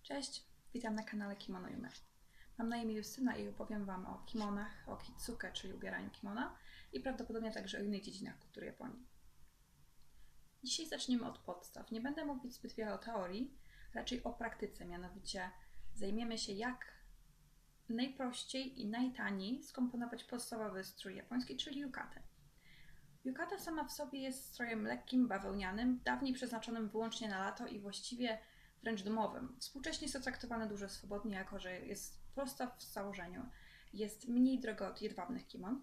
Cześć, witam na kanale Kimono Yume. Mam na imię Justyna i opowiem Wam o kimonach, o kitsuke, czyli ubieraniu kimona i prawdopodobnie także o innych dziedzinach kultury Japonii. Dzisiaj zaczniemy od podstaw. Nie będę mówić zbyt wiele o teorii, raczej o praktyce, mianowicie zajmiemy się jak najprościej i najtaniej skomponować podstawowy strój japoński, czyli yukatę. Yukata sama w sobie jest strojem lekkim, bawełnianym, dawniej przeznaczonym wyłącznie na lato i właściwie wręcz domowym. Współcześnie jest to traktowane dużo swobodnie, jako że jest prosta w założeniu, jest mniej droga od jedwabnych kimon.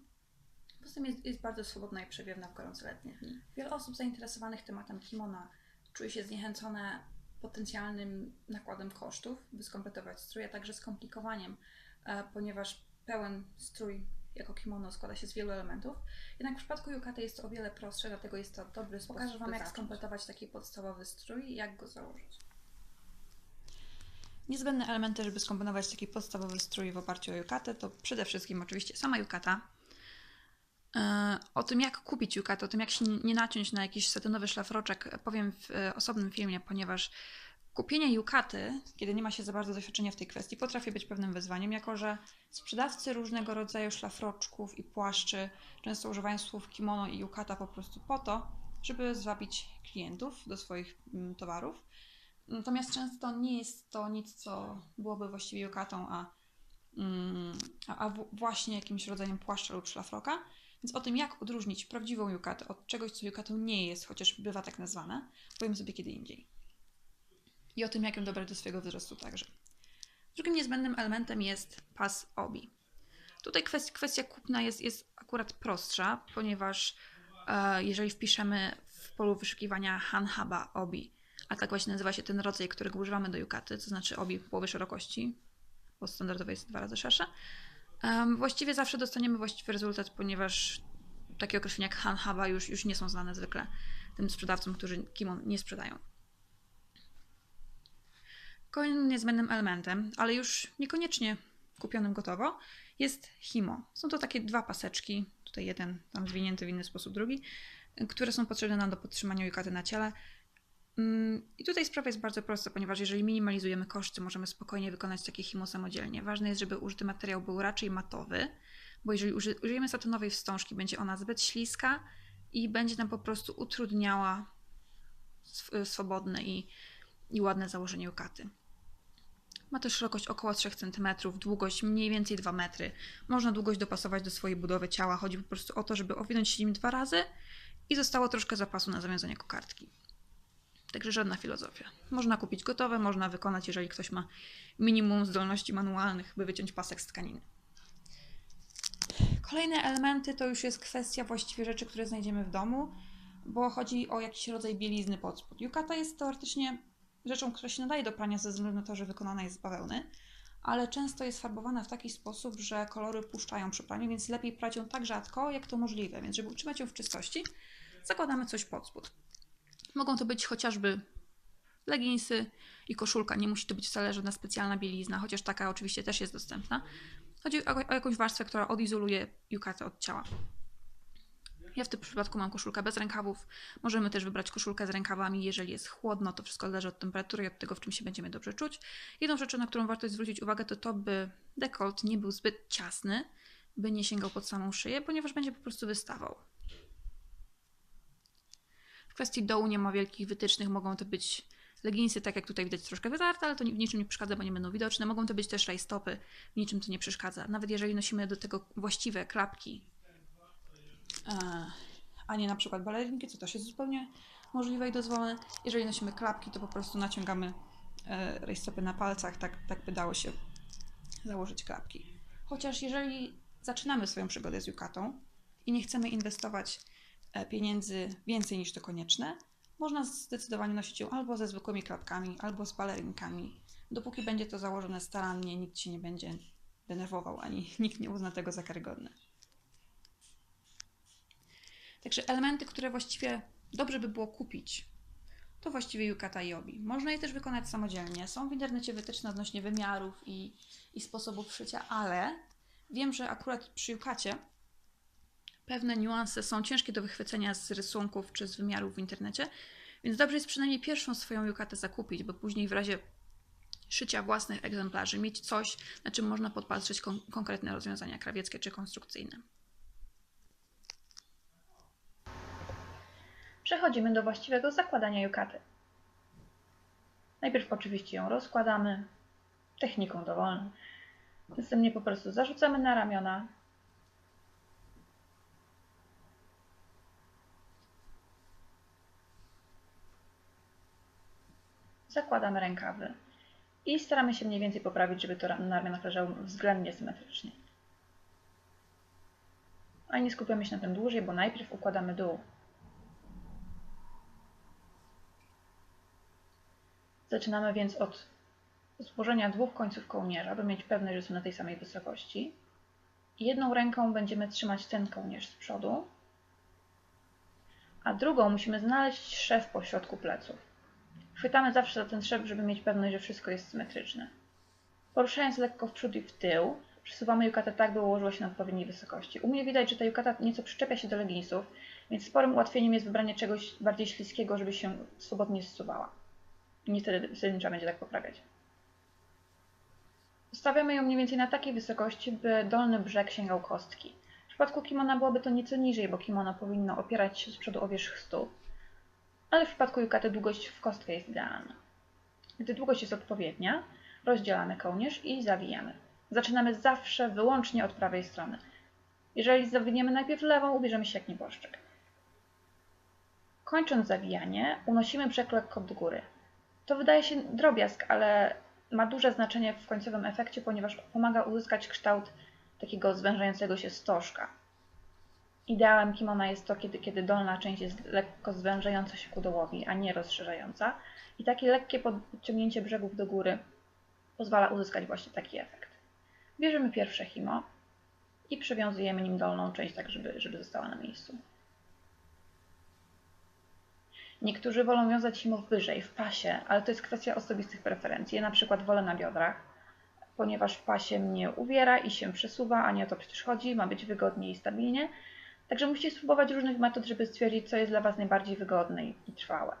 Poza tym jest bardzo swobodna i przewiewna w gorące letnie dni. Wiele osób zainteresowanych tematem kimona czuje się zniechęcone potencjalnym nakładem kosztów, by skompletować strój, a także skomplikowaniem, ponieważ pełen strój jako kimono składa się z wielu elementów. Jednak w przypadku yukaty jest to o wiele prostsze, dlatego jest to dobry sposób. Pokażę Wam, jak skompletować taki podstawowy strój i jak go założyć. Niezbędne elementy, żeby skomponować taki podstawowy strój w oparciu o yukatę, to przede wszystkim oczywiście sama yukata. O tym, jak kupić yukatę, o tym, jak się nie naciąć na jakiś satynowy szlafroczek, powiem w osobnym filmie, ponieważ kupienie yukaty, kiedy nie ma się za bardzo doświadczenia w tej kwestii, potrafi być pewnym wyzwaniem, jako że sprzedawcy różnego rodzaju szlafroczków i płaszczy często używają słów kimono i yukata po prostu po to, żeby zwabić klientów do swoich towarów. Natomiast często nie jest to nic, co byłoby właściwie yukatą, a właśnie jakimś rodzajem płaszcza lub szlafroka. Więc o tym, jak odróżnić prawdziwą yukatę od czegoś, co yukatą nie jest, chociaż bywa tak nazwane, powiem sobie kiedy indziej. I o tym, jak ją dobrać do swojego wzrostu także. Drugim niezbędnym elementem jest pas obi. Tutaj kwestia kupna jest akurat prostsza, ponieważ jeżeli wpiszemy w polu wyszukiwania hanhaba obi, a tak właśnie nazywa się ten rodzaj, którego używamy do yukaty, to znaczy obi połowy szerokości, bo standardowo jest 2 razy szersze, właściwie zawsze dostaniemy właściwy rezultat, ponieważ takie określenia jak hanhaba już nie są znane zwykle tym sprzedawcom, którzy kimon nie sprzedają. Kolejnym niezbędnym elementem, ale już niekoniecznie kupionym gotowo, jest himo. Są to takie 2 paseczki, tutaj jeden tam zwinięty w inny sposób drugi, które są potrzebne nam do podtrzymania yukaty na ciele. I tutaj sprawa jest bardzo prosta, ponieważ jeżeli minimalizujemy koszty, możemy spokojnie wykonać takie himo samodzielnie. Ważne jest, żeby użyty materiał był raczej matowy, bo jeżeli użyjemy satynowej wstążki, będzie ona zbyt śliska i będzie nam po prostu utrudniała swobodne i ładne założenie yukaty. Ma to szerokość około 3 cm, długość mniej więcej 2 metry. Można długość dopasować do swojej budowy ciała. Chodzi po prostu o to, żeby owinąć się nim 2 razy i zostało troszkę zapasu na zawiązanie kokardki. Także żadna filozofia. Można kupić gotowe, można wykonać, jeżeli ktoś ma minimum zdolności manualnych, by wyciąć pasek z tkaniny. Kolejne elementy to już jest kwestia właściwie rzeczy, które znajdziemy w domu, bo chodzi o jakiś rodzaj bielizny pod spód. Yukata jest teoretycznie rzeczą, która się nadaje do prania ze względu na to, że wykonana jest z bawełny, ale często jest farbowana w taki sposób, że kolory puszczają przy praniu, więc lepiej prać ją tak rzadko, jak to możliwe. Więc żeby utrzymać ją w czystości, zakładamy coś pod spód. Mogą to być chociażby leginsy i koszulka. Nie musi to być wcale żadna specjalna bielizna, chociaż taka oczywiście też jest dostępna. Chodzi o jakąś warstwę, która odizoluje yukatę od ciała. Ja w tym przypadku mam koszulkę bez rękawów. Możemy też wybrać koszulkę z rękawami, jeżeli jest chłodno. To wszystko zależy od temperatury i od tego, w czym się będziemy dobrze czuć. Jedną rzeczą, na którą warto zwrócić uwagę, to by dekolt nie był zbyt ciasny, by nie sięgał pod samą szyję, ponieważ będzie po prostu wystawał. W kwestii dołu nie ma wielkich wytycznych. Mogą to być leginsy, tak jak tutaj widać, troszkę wytarte, ale to w niczym nie przeszkadza, bo nie będą widoczne. Mogą to być też rajstopy, w niczym to nie przeszkadza. Nawet jeżeli nosimy do tego właściwe klapki, a nie na przykład balerinki, co też jest zupełnie możliwe i dozwolone. Jeżeli nosimy klapki, to po prostu naciągamy rajstopy na palcach, tak by dało się założyć klapki. Chociaż jeżeli zaczynamy swoją przygodę z yukatą i nie chcemy inwestować pieniędzy więcej niż to konieczne, można zdecydowanie nosić ją albo ze zwykłymi klapkami, albo z balerinkami. Dopóki będzie to założone starannie, nikt się nie będzie denerwował, ani nikt nie uzna tego za karygodne. Także elementy, które właściwie dobrze by było kupić, to właściwie yukata i obi. Można je też wykonać samodzielnie. Są w internecie wytyczne odnośnie wymiarów i sposobów szycia, ale wiem, że akurat przy yukacie pewne niuanse są ciężkie do wychwycenia z rysunków czy z wymiarów w internecie, więc dobrze jest przynajmniej pierwszą swoją yukatę zakupić, bo później w razie szycia własnych egzemplarzy, mieć coś, na czym można podpatrzeć konkretne rozwiązania krawieckie czy konstrukcyjne. Przechodzimy do właściwego zakładania jukaty. Najpierw oczywiście ją rozkładamy techniką dowolną. Następnie po prostu zarzucamy na ramiona. Zakładamy rękawy i staramy się mniej więcej poprawić, żeby to na ramionach leżało względnie symetrycznie. A nie skupiamy się na tym dłużej, bo najpierw układamy dół. Zaczynamy więc od złożenia dwóch końców kołnierza, by mieć pewność, że są na tej samej wysokości. I jedną ręką będziemy trzymać ten kołnierz z przodu, a drugą musimy znaleźć szef po środku pleców. Chwytamy zawsze za ten szef, żeby mieć pewność, że wszystko jest symetryczne. Poruszając lekko w przód i w tył, przesuwamy jukatę tak, by ułożyła się na odpowiedniej wysokości. U mnie widać, że ta jukata nieco przyczepia się do leginsów, więc sporym ułatwieniem jest wybranie czegoś bardziej śliskiego, żeby się swobodnie zsuwała. I wtedy nie trzeba będzie tak poprawiać. Ustawiamy ją mniej więcej na takiej wysokości, by dolny brzeg sięgał kostki. W przypadku kimona byłoby to nieco niżej, bo kimono powinno opierać się z przodu o wierzch stóp, ale w przypadku jukaty długość w kostkę jest idealna. Gdy długość jest odpowiednia, rozdzielamy kołnierz i zawijamy. Zaczynamy zawsze wyłącznie od prawej strony. Jeżeli zawiniemy najpierw lewą, ubierzemy się jak nieboszczyk. Kończąc zawijanie, unosimy brzeg lekko do góry. To wydaje się drobiazg, ale ma duże znaczenie w końcowym efekcie, ponieważ pomaga uzyskać kształt takiego zwężającego się stożka. Ideałem kimona jest to, kiedy dolna część jest lekko zwężająca się ku dołowi, a nie rozszerzająca. I takie lekkie podciągnięcie brzegów do góry pozwala uzyskać właśnie taki efekt. Bierzemy pierwsze himo i przywiązujemy nim dolną część, tak żeby została na miejscu. Niektórzy wolą wiązać himo wyżej, w pasie, ale to jest kwestia osobistych preferencji. Ja na przykład wolę na biodrach, ponieważ w pasie mnie uwiera i się przesuwa, a nie o to przecież chodzi, ma być wygodnie i stabilnie. Także musicie spróbować różnych metod, żeby stwierdzić, co jest dla Was najbardziej wygodne i trwałe.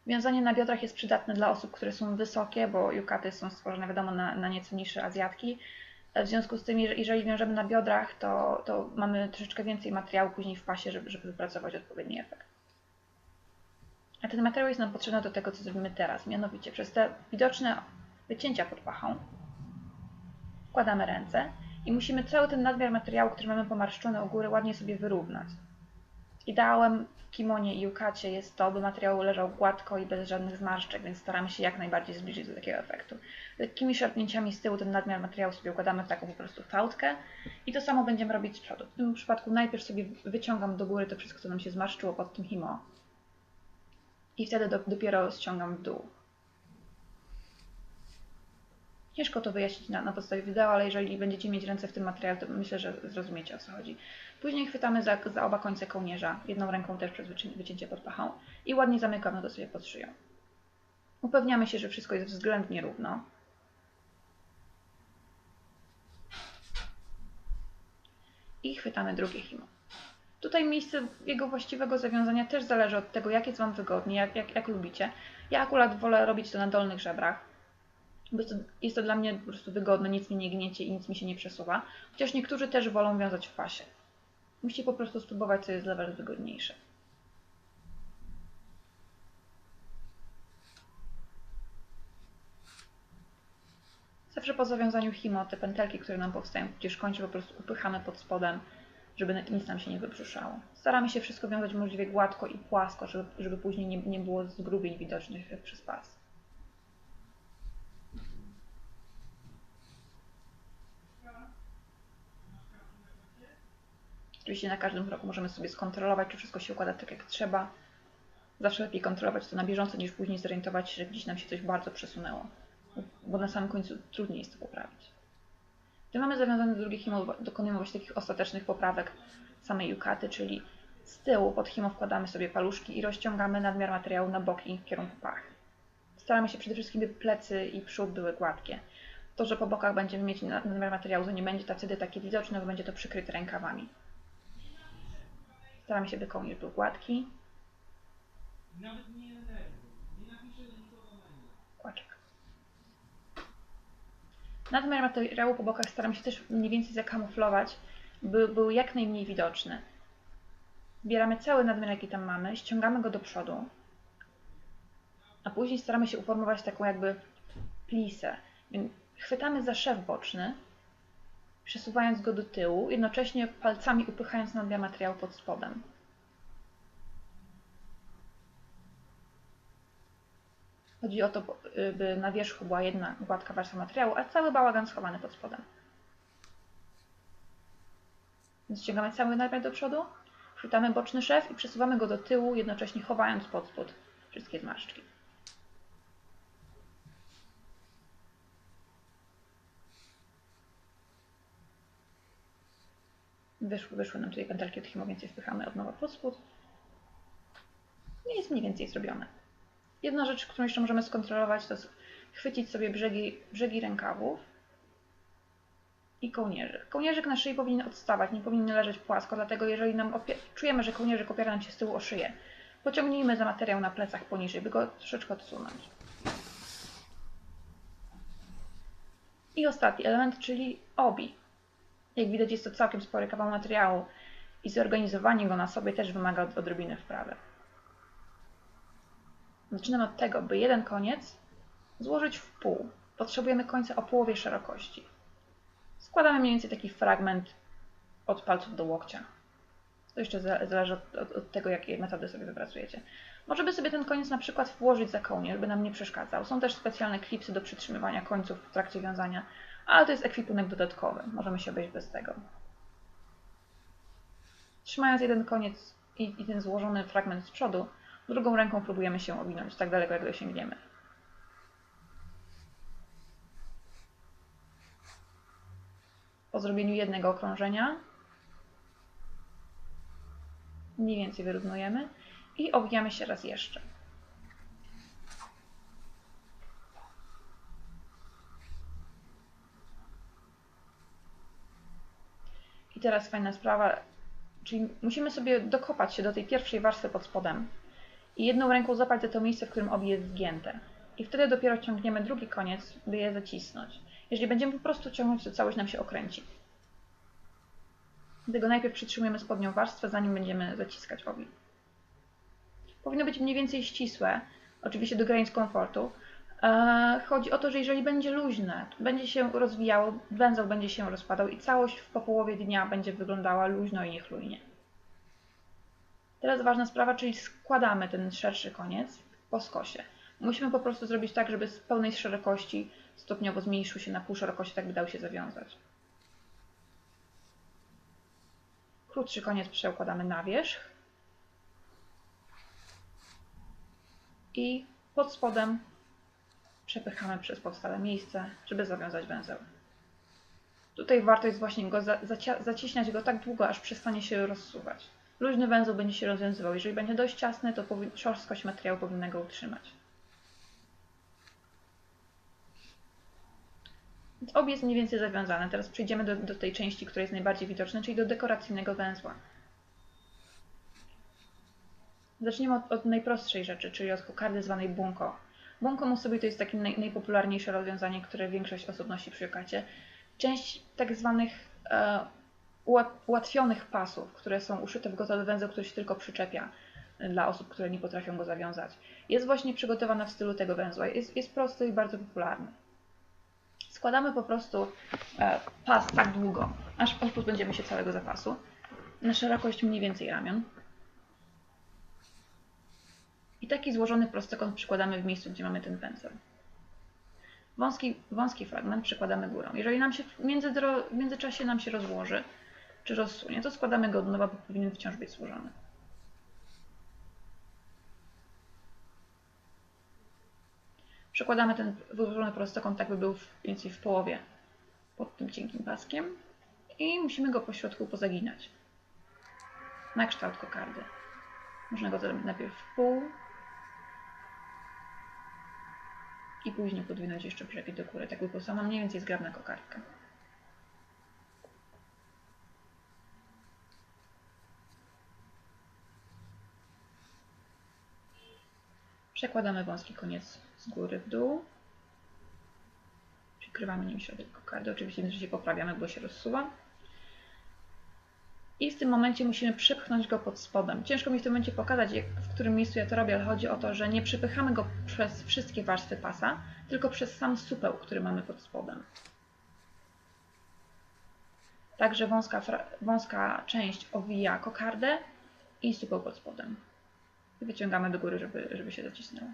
Wiązanie na biodrach jest przydatne dla osób, które są wysokie, bo jukaty są stworzone, wiadomo, na nieco niższe azjatki. W związku z tym, jeżeli wiążemy na biodrach, to mamy troszeczkę więcej materiału później w pasie, żeby wypracować odpowiedni efekt. A ten materiał jest nam potrzebny do tego, co zrobimy teraz. Mianowicie przez te widoczne wycięcia pod pachą wkładamy ręce i musimy cały ten nadmiar materiału, który mamy pomarszczony u góry, ładnie sobie wyrównać. Ideałem w kimonie i jukacie jest to, by materiał leżał gładko i bez żadnych zmarszczek, więc staramy się jak najbardziej zbliżyć do takiego efektu. Lekkimi szarpnięciami z tyłu ten nadmiar materiału sobie układamy w taką po prostu fałdkę i to samo będziemy robić z przodu. W tym przypadku najpierw sobie wyciągam do góry to wszystko, co nam się zmarszczyło pod tym himo i wtedy dopiero ściągam w dół. Ciężko to wyjaśnić na podstawie wideo, ale jeżeli będziecie mieć ręce w tym materiale, to myślę, że zrozumiecie, o co chodzi. Później chwytamy za oba końce kołnierza, jedną ręką też przez wycięcie pod pachą i ładnie zamykamy go sobie pod szyją. Upewniamy się, że wszystko jest względnie równo. I chwytamy drugie himo. Tutaj miejsce jego właściwego zawiązania też zależy od tego, jak jest Wam wygodnie, jak lubicie. Ja akurat wolę robić to na dolnych żebrach. Bo jest to dla mnie po prostu wygodne, nic mi nie gniecie i nic mi się nie przesuwa. Chociaż niektórzy też wolą wiązać w pasie. Musicie po prostu spróbować, co jest dla Was wygodniejsze. Zawsze po zawiązaniu himo te pętelki, które nam powstają, gdzieś kończy po prostu upychamy pod spodem, żeby nic nam się nie wybruszało. Staramy się wszystko wiązać możliwie gładko i płasko, żeby później nie było zgrubień widocznych przez pas. Oczywiście na każdym kroku możemy sobie skontrolować, czy wszystko się układa tak, jak trzeba. Zawsze lepiej kontrolować to na bieżąco, niż później zorientować się, że gdzieś nam się coś bardzo przesunęło. Bo na samym końcu trudniej jest to poprawić. Gdy mamy zawiązane drugie himo, dokonujemy właśnie takich ostatecznych poprawek samej jukaty, czyli z tyłu pod himo wkładamy sobie paluszki i rozciągamy nadmiar materiału na boki w kierunku pach. Staramy się przede wszystkim, by plecy i przód były gładkie. To, że po bokach będziemy mieć nadmiar materiału, to nie będzie wtedy takie widoczne, bo będzie to przykryte rękawami. Staramy się, by kołnierz był gładki. Nadmiar materiału po bokach staram się też mniej więcej zakamuflować, by był jak najmniej widoczny. Bieramy cały nadmiar, jaki tam mamy, ściągamy go do przodu, a później staramy się uformować taką jakby plisę. Chwytamy za szef boczny, przesuwając go do tyłu, jednocześnie palcami upychając nadmiar materiału pod spodem. Chodzi o to, by na wierzchu była jedna gładka warstwa materiału, a cały bałagan schowany pod spodem. Więc ściągamy cały nadmiar do przodu, chwytamy boczny szef i przesuwamy go do tyłu, jednocześnie chowając pod spód wszystkie zmarszczki. Wyszły nam tutaj pętelki od Himo, więc je wpychamy od nowa pod spód. I jest mniej więcej zrobione. Jedna rzecz, którą jeszcze możemy skontrolować, to jest chwycić sobie brzegi rękawów i kołnierzyk. Kołnierzyk na szyi powinien odstawać, nie powinien leżeć płasko, dlatego jeżeli czujemy, że kołnierzyk opiera nam się z tyłu o szyję, pociągnijmy za materiał na plecach poniżej, by go troszeczkę odsunąć. I ostatni element, czyli obi. Jak widać, jest to całkiem spory kawał materiału i zorganizowanie go na sobie też wymaga odrobiny wprawy. Zaczynamy od tego, by jeden koniec złożyć w pół. Potrzebujemy końca o połowie szerokości. Składamy mniej więcej taki fragment od palców do łokcia. To jeszcze zależy od tego, jakie metody sobie wypracujecie. Możemy sobie ten koniec na przykład włożyć za kołnierz, by nam nie przeszkadzał. Są też specjalne klipsy do przytrzymywania końców w trakcie wiązania, ale to jest ekwipunek dodatkowy. Możemy się obejść bez tego. Trzymając jeden koniec i ten złożony fragment z przodu, drugą ręką próbujemy się owinąć tak daleko, jak dosięgniemy. Po zrobieniu jednego okrążenia mniej więcej wyrównujemy i owijamy się raz jeszcze. I teraz fajna sprawa, czyli musimy sobie dokopać się do tej pierwszej warstwy pod spodem i jedną ręką złapać za to miejsce, w którym obie jest zgięte. I wtedy dopiero ciągniemy drugi koniec, by je zacisnąć. Jeżeli będziemy po prostu ciągnąć, to całość nam się okręci. Dlatego najpierw przytrzymujemy spodnią warstwę, zanim będziemy zaciskać obi. Powinno być mniej więcej ścisłe, oczywiście do granic komfortu. Chodzi o to, że jeżeli będzie luźne, to będzie się rozwijało, węzeł będzie się rozpadał i całość po połowie dnia będzie wyglądała luźno i niechlujnie. Teraz ważna sprawa, czyli składamy ten szerszy koniec po skosie. Musimy po prostu zrobić tak, żeby z pełnej szerokości stopniowo zmniejszył się na pół szerokości, tak by dał się zawiązać. Krótszy koniec przeukładamy na wierzch i pod spodem przepychamy przez powstałe miejsce, żeby zawiązać węzeł. Tutaj warto jest właśnie go zaciśniać go tak długo, aż przestanie się rozsuwać. Luźny węzeł będzie się rozwiązywał. Jeżeli będzie dość ciasny, to szorstkość materiału powinna go utrzymać. Więc obie jest mniej więcej zawiązane. Teraz przejdziemy do tej części, która jest najbardziej widoczna, czyli do dekoracyjnego węzła. Zaczniemy od najprostszej rzeczy, czyli od kokardy zwanej bunko. Bunko musubi to jest takie najpopularniejsze rozwiązanie, które większość osób nosi przy yukacie. Część tak zwanych ułatwionych pasów, które są uszyte w gotowy węzeł, który się tylko przyczepia dla osób, które nie potrafią go zawiązać. Jest właśnie przygotowana w stylu tego węzła. Jest prosty i bardzo popularny. Składamy po prostu pas tak długo, aż pozbędziemy się całego zapasu, na szerokość mniej więcej ramion. I taki złożony prostokąt przykładamy w miejscu, gdzie mamy ten węzeł. Wąski fragment przykładamy górą. Jeżeli nam się w międzyczasie nam się rozłoży, czy rozsunie, to składamy go od nowa, bo powinien wciąż być złożony. Przekładamy ten wyłożony prostokąt, tak by był mniej więcej w połowie pod tym cienkim paskiem i musimy go po środku pozaginać na kształt kokardy. Można go zrobić najpierw w pół i później podwinąć jeszcze brzegi do góry, tak by powstała mniej więcej zgrabna kokardka. Przekładamy wąski koniec z góry w dół, czyli odkrywamy nim środek kokardy. Oczywiście w międzyczasie poprawiamy, bo się rozsuwa. I w tym momencie musimy przepchnąć go pod spodem. Ciężko mi w tym momencie pokazać, w którym miejscu ja to robię, ale chodzi o to, że nie przepychamy go przez wszystkie warstwy pasa, tylko przez sam supeł, który mamy pod spodem. Także wąska część owija kokardę i supeł pod spodem. I wyciągamy do góry, żeby się zacisnęło.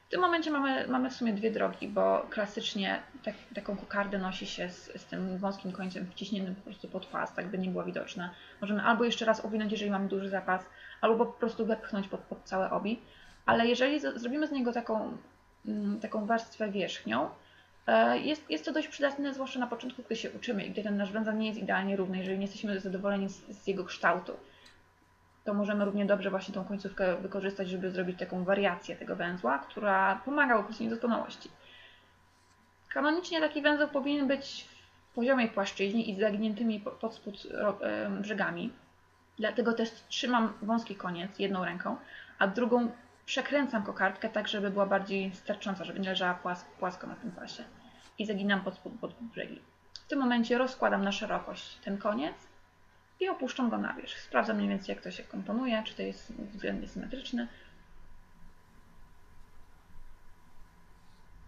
W tym momencie mamy w sumie dwie drogi, bo klasycznie taką kokardę nosi się z tym wąskim końcem wciśniętym po prostu pod pas, tak by nie była widoczna. Możemy albo jeszcze raz owinąć, jeżeli mamy duży zapas, albo po prostu wepchnąć pod całe obi. Ale jeżeli zrobimy z niego taką warstwę wierzchnią, jest to dość przydatne, zwłaszcza na początku, gdy się uczymy i gdy ten nasz węzeł nie jest idealnie równy, jeżeli nie jesteśmy zadowoleni z jego kształtu. To możemy równie dobrze właśnie tą końcówkę wykorzystać, żeby zrobić taką wariację tego węzła, która pomaga w określeniu doskonałości. Kanonicznie taki węzeł powinien być w poziomej płaszczyźnie i z zagniętymi pod spód brzegami. Dlatego też trzymam wąski koniec jedną ręką, a drugą przekręcam kokardkę tak, żeby była bardziej stercząca, żeby nie leżała płasko na tym pasie. I zaginam pod brzegi. W tym momencie rozkładam na szerokość ten koniec i opuszczam go na wierzch. Sprawdzam mniej więcej, jak to się komponuje, czy to jest względnie symetryczne.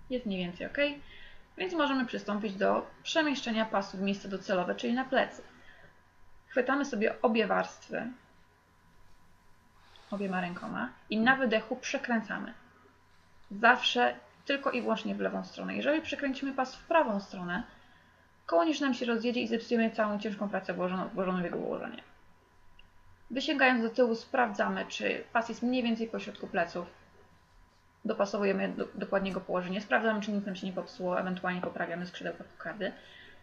Jest mniej więcej ok. Więc możemy przystąpić do przemieszczenia pasu w miejsce docelowe, czyli na plecy. Chwytamy sobie obie warstwy obiema rękoma i na wydechu przekręcamy. Zawsze tylko i wyłącznie w lewą stronę. Jeżeli przekręcimy pas w prawą stronę, kołnierz nam się rozjedzie i zepsujemy całą ciężką pracę włożoną w jego ułożenie. Wysięgając do tyłu sprawdzamy, czy pas jest mniej więcej po środku pleców. Dopasowujemy dokładnie go położenie, sprawdzamy, czy nic nam się nie popsuło, ewentualnie poprawiamy skrzydełka kokardy.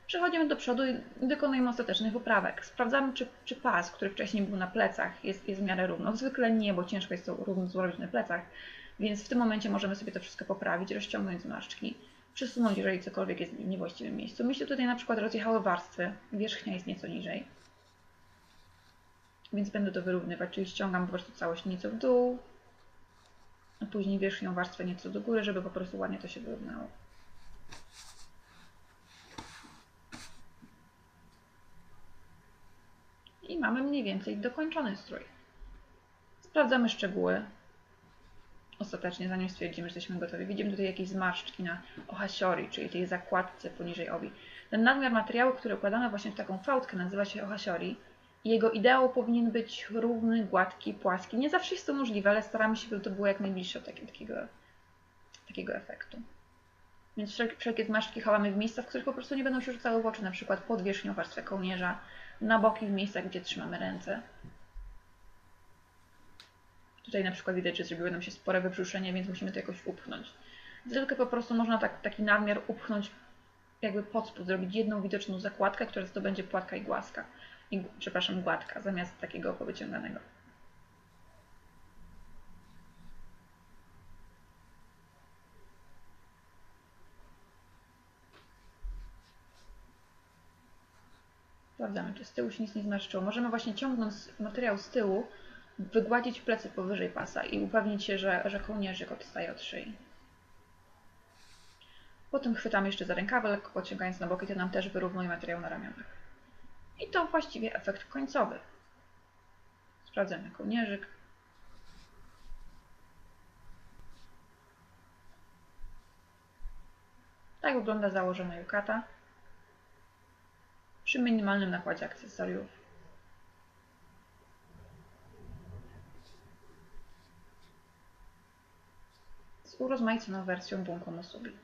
Przechodzimy do przodu i wykonujemy ostatecznych poprawek. Sprawdzamy, czy pas, który wcześniej był na plecach, jest w miarę równo. Zwykle nie, bo ciężko jest to równo zrobić na plecach, więc w tym momencie możemy sobie to wszystko poprawić, rozciągnąć zmarszczki, przesunąć, jeżeli cokolwiek jest w niewłaściwym miejscu. Mi się tutaj na przykład rozjechały warstwy, wierzchnia jest nieco niżej, więc będę to wyrównywać, czyli ściągam po prostu całość nieco w dół, a później wierzchnią warstwę nieco do góry, żeby po prostu ładnie to się wyrównało. I mamy mniej więcej dokończony strój. Sprawdzamy szczegóły. Ostatecznie, zanim stwierdzimy, że jesteśmy gotowi. Widzimy tutaj jakieś zmarszczki na ohasiori, czyli tej zakładce poniżej obi. Ten nadmiar materiału, który układamy właśnie w taką fałdkę, nazywa się ohasiori. I jego ideał powinien być równy, gładki, płaski. Nie zawsze jest to możliwe, ale staramy się, by to było jak najbliższe takiego efektu. Więc wszelkie zmarszczki chowamy w miejscach, w których po prostu nie będą się rzucały w oczy, na przykład pod wierzchnią warstwę kołnierza, na boki w miejscach, gdzie trzymamy ręce. Tutaj na przykład widać, że zrobiło nam się spore wybrzuszenie, więc musimy to jakoś upchnąć. Zwykle po prostu można taki nadmiar upchnąć jakby pod spód, zrobić jedną widoczną zakładkę, która to będzie płatka i głaska. Przepraszam, gładka, zamiast takiego powyciąganego. Sprawdzamy, czy z tyłu się nic nie zmarszczyło. Możemy właśnie ciągnąc materiał z tyłu, wygładzić plecy powyżej pasa i upewnić się, że kołnierzyk odstaje od szyi. Potem chwytamy jeszcze za rękawy, lekko podciągając na boki, to nam też wyrównuje materiał na ramionach. I to właściwie efekt końcowy. Sprawdzamy kołnierzyk. Tak wygląda założona yukata przy minimalnym nakładzie akcesoriów. Z urozmaiconą wersją bunko musubi.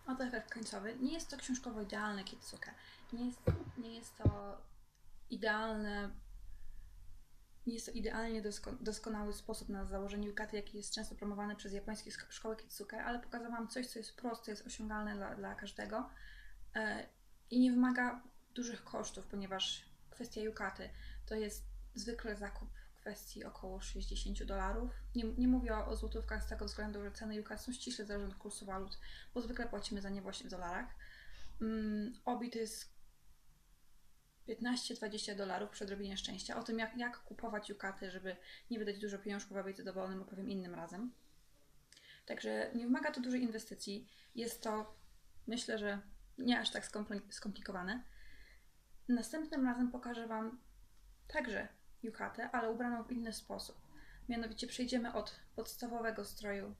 Oto efekt końcowy. Nie jest to książkowo idealne kitsuke. Nie jest to idealne. Nie jest to idealnie doskonały sposób na założenie yukaty, jaki jest często promowany przez japońskie szkoły kitsuke, ale pokazałam coś, co jest proste, jest osiągalne dla każdego i nie wymaga dużych kosztów, ponieważ kwestia yukaty to jest zwykle zakup w kwestii około $60. Nie mówię o złotówkach z tego względu, że ceny yukat są ściśle zależne od kursu walut, bo zwykle płacimy za nie właśnie w dolarach. Obi to jest $15-20 przy odrobinie szczęścia. O tym, jak kupować yukaty, żeby nie wydać dużo pieniążków, a być zadowolonym, opowiem innym razem. Także nie wymaga to dużej inwestycji. Jest to, myślę, że nie aż tak skomplikowane. Następnym razem pokażę Wam także yukatę, ale ubraną w inny sposób. Mianowicie przejdziemy od podstawowego stroju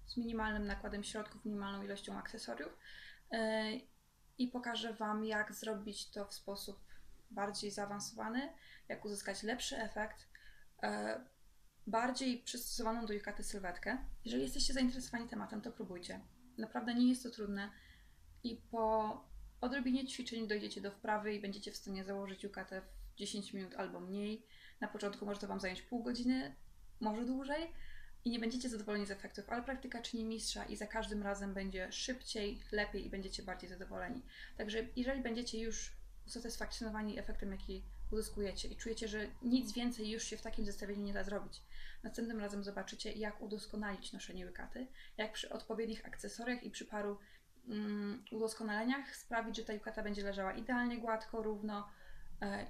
z minimalnym nakładem środków, minimalną ilością akcesoriów i pokażę Wam, jak zrobić to w sposób bardziej zaawansowany, jak uzyskać lepszy efekt, bardziej przystosowaną do yukaty sylwetkę. Jeżeli jesteście zainteresowani tematem, to próbujcie. Naprawdę nie jest to trudne i po odrobinie ćwiczeń dojdziecie do wprawy i będziecie w stanie założyć yukatę w 10 minut albo mniej. Na początku może to Wam zająć pół godziny, może dłużej i nie będziecie zadowoleni z efektów, ale praktyka czyni mistrza i za każdym razem będzie szybciej, lepiej i będziecie bardziej zadowoleni. Także jeżeli będziecie już usatysfakcjonowani efektem, jaki uzyskujecie i czujecie, że nic więcej już się w takim zestawieniu nie da zrobić, następnym razem zobaczycie, jak udoskonalić noszenie yukaty, jak przy odpowiednich akcesoriach i przy paru udoskonaleniach sprawić, że ta yukata będzie leżała idealnie gładko, równo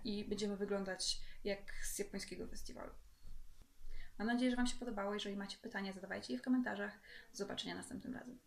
i będziemy wyglądać jak z japońskiego festiwalu. Mam nadzieję, że Wam się podobało. Jeżeli macie pytania, zadawajcie je w komentarzach. Do zobaczenia następnym razem.